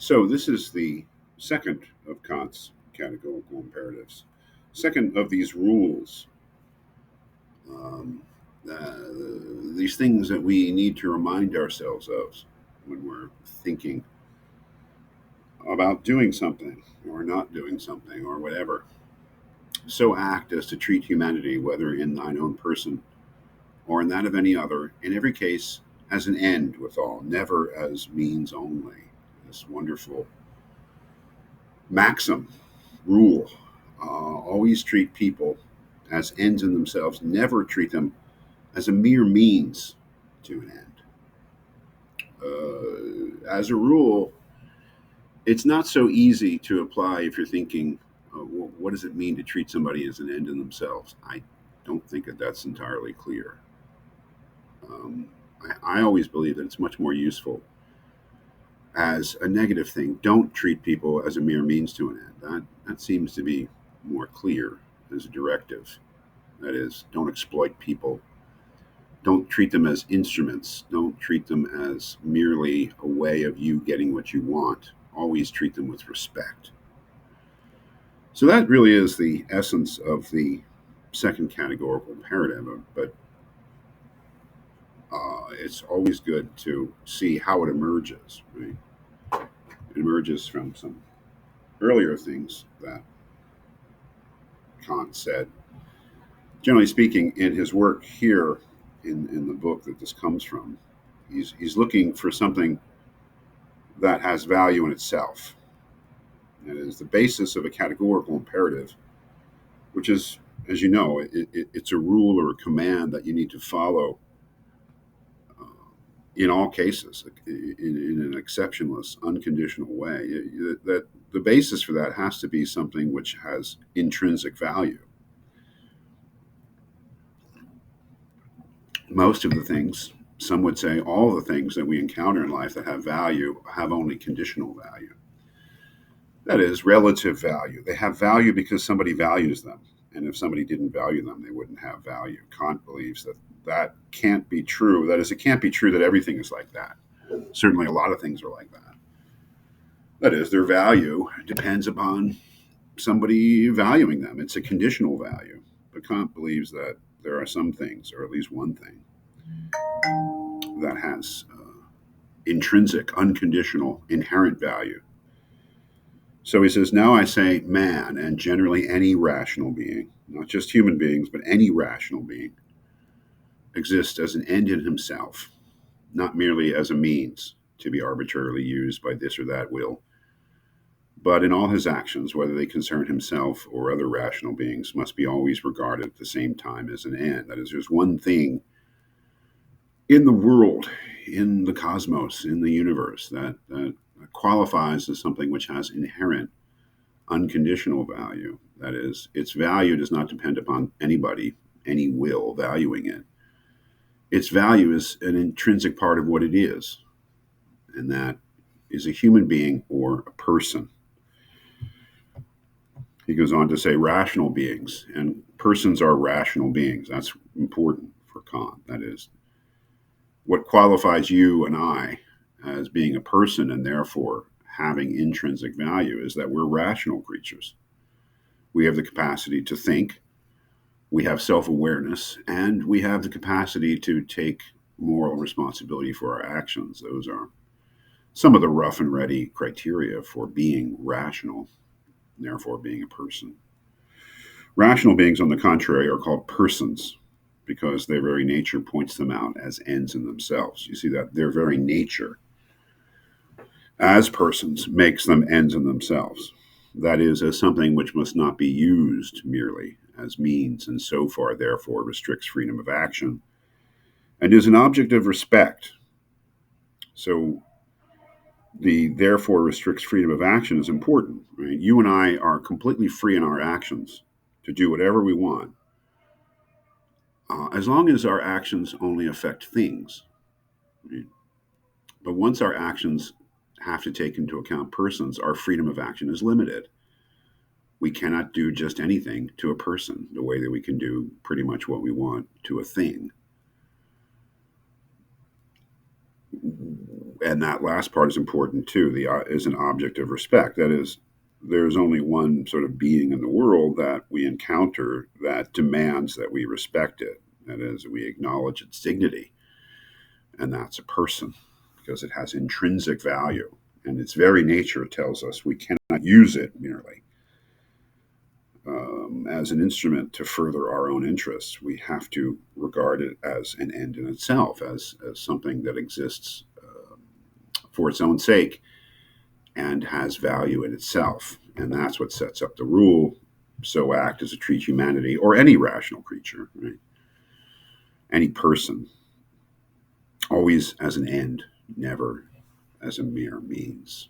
So this is the second of Kant's categorical imperatives. Second of these rules, um, uh, these things that we need to remind ourselves of when we're thinking about doing something or not doing something or whatever. So act as to treat humanity, whether in thine own person or in that of any other, in every case as an end withal, never as means only. This wonderful maxim, rule. Always treat people as ends in themselves, never treat them as a mere means to an end. As a rule, it's not so easy to apply if you're thinking, what does it mean to treat somebody as an end in themselves? I don't think that that's entirely clear. Um, I always believe that it's much more useful as a negative thing. Don't treat people as a mere means to an end. That seems to be more clear as a directive. That is, don't exploit people. Don't treat them as instruments. Don't treat them as merely a way of you getting what you want. Always treat them with respect. So that really is the essence of the second categorical imperative. But it's always good to see how it emerges. Right? It emerges from some earlier things that Kant said. Generally speaking, in his work here in the book that this comes from, he's looking for something that has value in itself. It is the basis of a categorical imperative, which is, as you know, it's a rule or a command that you need to follow uh, in all cases, in an exceptionless, unconditional way. That the basis for that has to be something which has intrinsic value. Most of the things, some would say all the things that we encounter in life that have value have only conditional value. That is, relative value. They have value because somebody values them. And if somebody didn't value them, they wouldn't have value. Kant believes that that can't be true. That is, it can't be true that everything is like that. Certainly, a lot of things are like that. That is, their value depends upon somebody valuing them. It's a conditional value. But Kant believes that there are some things, or at least one thing, that has intrinsic, unconditional, inherent value. So he says, now I say man, and generally any rational being, not just human beings, but any rational being, exists as an end in himself, not merely as a means to be arbitrarily used by this or that will, but in all his actions, whether they concern himself or other rational beings, must be always regarded at the same time as an end. That is, there's one thing in the world, in the cosmos, in the universe, that qualifies as something which has inherent unconditional value. That is, its value does not depend upon anybody, any will valuing it. Its value is an intrinsic part of what it is, and that is a human being or a person. He goes on to say rational beings, and persons are rational beings. That's important for Kant. That is, what qualifies you and I as being a person and therefore having intrinsic value is that we're rational creatures. We have the capacity to think, we have self awareness, and we have the capacity to take moral responsibility for our actions. Those are some of the rough and ready criteria for being rational, and therefore being a person. Rational beings, on the contrary, are called persons because their very nature points them out as ends in themselves. You see that their very nature as persons makes them ends in themselves. That is, as something which must not be used merely as means, and so far, therefore, restricts freedom of action, and is an object of respect. So, the therefore restricts freedom of action is important. Right? You and I are completely free in our actions to do whatever we want, as long as our actions only affect things. Right? But once our actions have to take into account persons, our freedom of action is limited. We cannot do just anything to a person the way that we can do pretty much what we want to a thing. And that last part is important too. The is an object of respect. That is, there's only one sort of being in the world that we encounter that demands that we respect it. That is, we acknowledge its dignity, and that's a person because it has intrinsic value, and its very nature tells us we cannot use it merely as an instrument to further our own interests. We have to regard it as an end in itself, as something that exists for its own sake and has value in itself. And that's what sets up the rule. So act as a treat humanity or any rational creature, right? Any person, always as an end, never as a mere means.